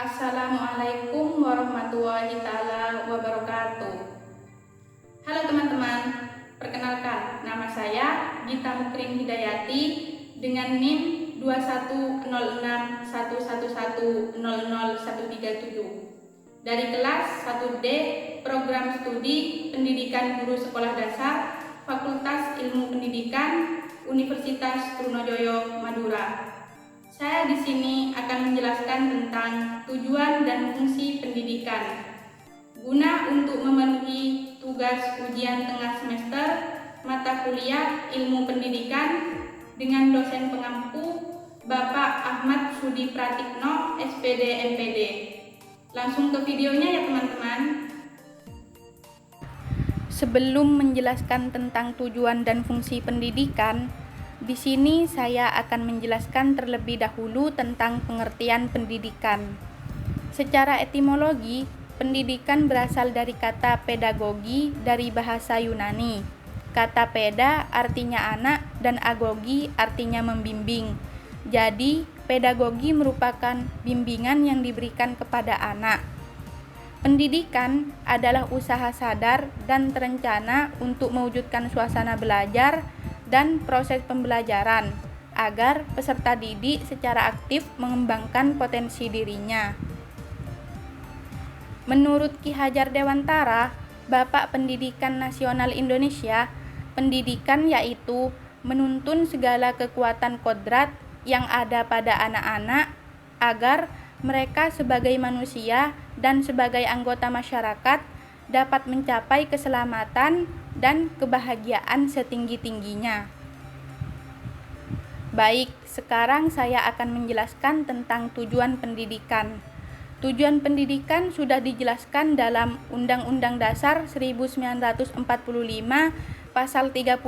Assalamualaikum warahmatullahi taala wabarakatuh. Halo teman-teman, perkenalkan nama saya Gita Mukrin Hidayati dengan NIM 210611100137 dari kelas 1D Program Studi Pendidikan Guru Sekolah Dasar Fakultas Ilmu Pendidikan Universitas Trunojoyo Madura. Saya di sini akan menjelaskan tentang tujuan dan fungsi pendidikan. Guna untuk memenuhi tugas ujian tengah semester mata kuliah Ilmu Pendidikan dengan dosen pengampu Bapak Ahmad Sudi Pratikno, SPD MPD. Langsung ke videonya ya teman-teman. Sebelum menjelaskan tentang tujuan dan fungsi pendidikan, di sini saya akan menjelaskan terlebih dahulu tentang pengertian pendidikan. Secara etimologi, pendidikan berasal dari kata pedagogi dari bahasa Yunani. Kata peda artinya anak dan agogi artinya membimbing. Jadi, pedagogi merupakan bimbingan yang diberikan kepada anak. Pendidikan adalah usaha sadar dan terencana untuk mewujudkan suasana belajar dan proses pembelajaran agar peserta didik secara aktif mengembangkan potensi dirinya. Menurut Ki Hajar Dewantara, Bapak Pendidikan Nasional Indonesia, pendidikan yaitu menuntun segala kekuatan kodrat yang ada pada anak-anak agar mereka sebagai manusia dan sebagai anggota masyarakat dapat mencapai keselamatan dan kebahagiaan setinggi-tingginya. Baik, sekarang saya akan menjelaskan tentang tujuan pendidikan. Tujuan pendidikan sudah dijelaskan dalam Undang-Undang Dasar 1945 Pasal 31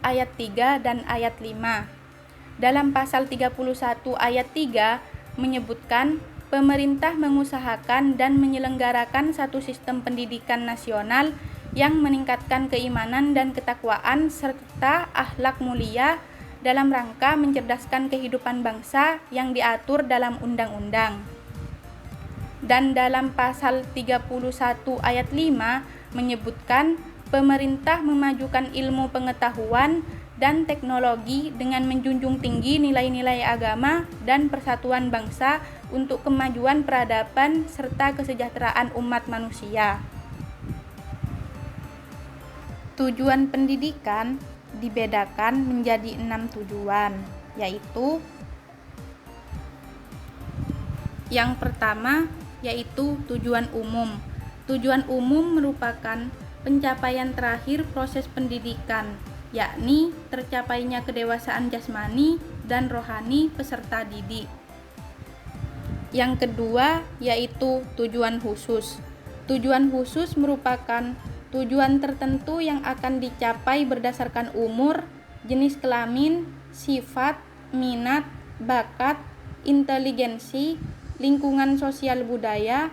Ayat 3 dan Ayat 5. Dalam Pasal 31 Ayat 3 menyebutkan pemerintah mengusahakan dan menyelenggarakan satu sistem pendidikan nasional yang meningkatkan keimanan dan ketakwaan serta akhlak mulia dalam rangka mencerdaskan kehidupan bangsa yang diatur dalam undang-undang. Dan dalam pasal 31 ayat 5 menyebutkan pemerintah memajukan ilmu pengetahuan dan teknologi dengan menjunjung tinggi nilai-nilai agama dan persatuan bangsa untuk kemajuan peradaban serta kesejahteraan umat manusia. Tujuan pendidikan dibedakan menjadi 6 tujuan, yaitu yang pertama yaitu tujuan umum. Tujuan umum merupakan pencapaian terakhir proses pendidikan, yakni tercapainya kedewasaan jasmani dan rohani peserta didik. Yang kedua yaitu tujuan khusus. Tujuan khusus merupakan tujuan tertentu yang akan dicapai berdasarkan umur, jenis kelamin, sifat, minat, bakat, inteligensi, lingkungan sosial budaya,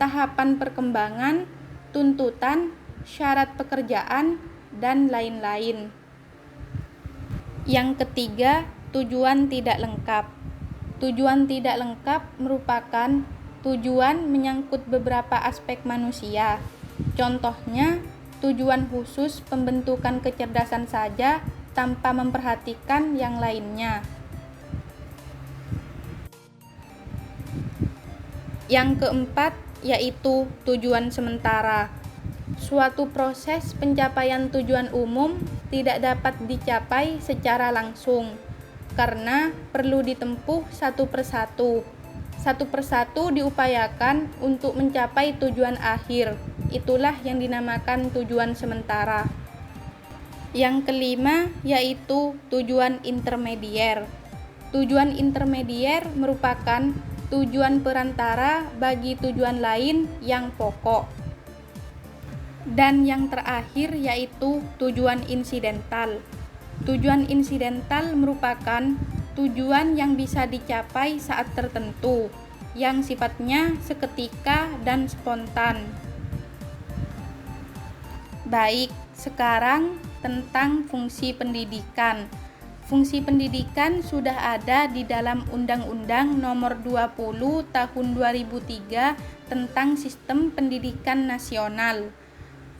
tahapan perkembangan, tuntutan, syarat pekerjaan, dan lain-lain. Yang ketiga, tujuan tidak lengkap. Tujuan tidak lengkap merupakan tujuan menyangkut beberapa aspek manusia. Contohnya, tujuan khusus pembentukan kecerdasan saja tanpa memperhatikan yang lainnya. Yang keempat yaitu tujuan sementara. Suatu proses pencapaian tujuan umum tidak dapat dicapai secara langsung karena perlu ditempuh satu persatu. Satu persatu diupayakan untuk mencapai tujuan akhir. Itulah yang dinamakan tujuan sementara. Yang kelima yaitu tujuan intermedier. Tujuan intermedier merupakan tujuan perantara bagi tujuan lain yang pokok. Dan yang terakhir yaitu tujuan insidental. Tujuan insidental merupakan tujuan yang bisa dicapai saat tertentu, yang sifatnya seketika dan spontan. Baik, sekarang tentang fungsi pendidikan. Fungsi pendidikan sudah ada di dalam Undang-Undang Nomor 20 Tahun 2003 tentang Sistem Pendidikan Nasional.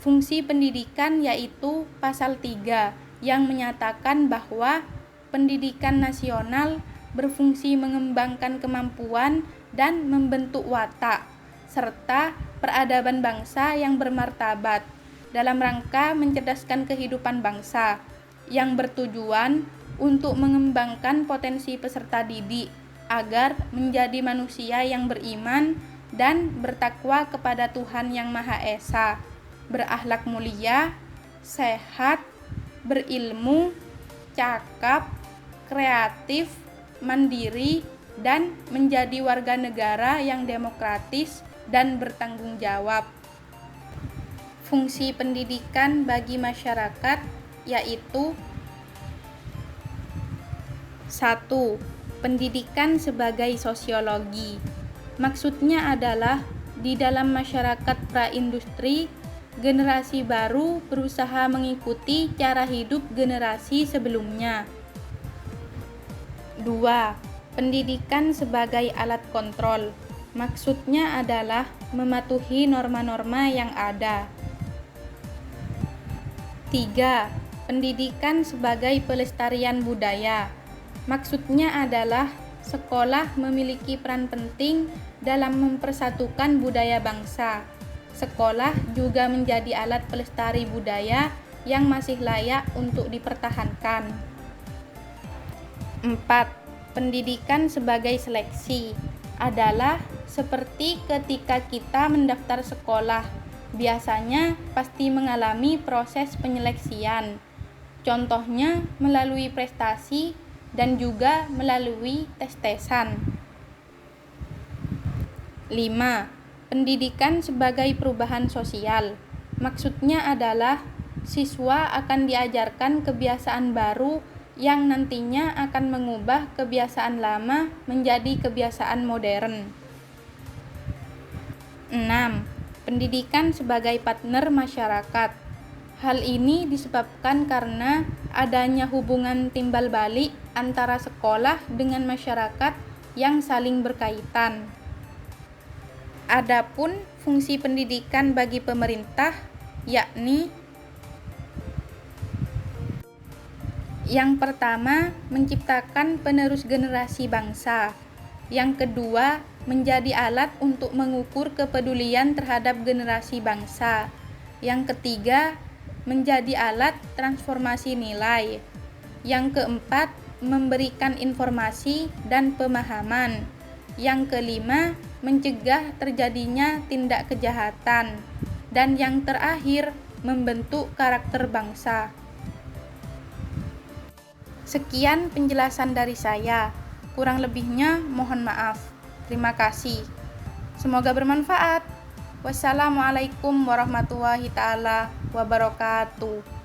Fungsi pendidikan yaitu pasal 3 yang menyatakan bahwa pendidikan nasional berfungsi mengembangkan kemampuan dan membentuk watak serta peradaban bangsa yang bermartabat dalam rangka mencerdaskan kehidupan bangsa yang bertujuan untuk mengembangkan potensi peserta didik agar menjadi manusia yang beriman dan bertakwa kepada Tuhan Yang Maha Esa, berakhlak mulia, sehat, berilmu, cakap, kreatif, mandiri, dan menjadi warga negara yang demokratis dan bertanggung jawab. Fungsi pendidikan bagi masyarakat yaitu 1. Pendidikan sebagai sosiologi. Maksudnya adalah di dalam masyarakat praindustri, generasi baru berusaha mengikuti cara hidup generasi sebelumnya. 2. Pendidikan sebagai alat kontrol. Maksudnya adalah mematuhi norma-norma yang ada. 3. Pendidikan sebagai pelestarian budaya. Maksudnya adalah sekolah memiliki peran penting dalam mempersatukan budaya bangsa. Sekolah juga menjadi alat pelestari budaya yang masih layak untuk dipertahankan. 4. Pendidikan sebagai seleksi adalah seperti ketika kita mendaftar sekolah, biasanya pasti mengalami proses penyeleksian. Contohnya melalui prestasi dan juga melalui tes-tesan. 5. Pendidikan sebagai perubahan sosial. Maksudnya adalah siswa akan diajarkan kebiasaan baru yang nantinya akan mengubah kebiasaan lama menjadi kebiasaan modern. 6. Pendidikan sebagai partner masyarakat. Hal ini disebabkan karena adanya hubungan timbal balik antara sekolah dengan masyarakat yang saling berkaitan. Adapun fungsi pendidikan bagi pemerintah yakni yang pertama, menciptakan penerus generasi bangsa. Yang kedua, menjadi alat untuk mengukur kepedulian terhadap generasi bangsa. Yang ketiga, menjadi alat transformasi nilai. Yang keempat, memberikan informasi dan pemahaman. Yang kelima, mencegah terjadinya tindak kejahatan. Dan yang terakhir, membentuk karakter bangsa. Sekian penjelasan dari saya. Kurang lebihnya mohon maaf. Terima kasih. Semoga bermanfaat. Wassalamualaikum warahmatullahi taala wabarakatuh.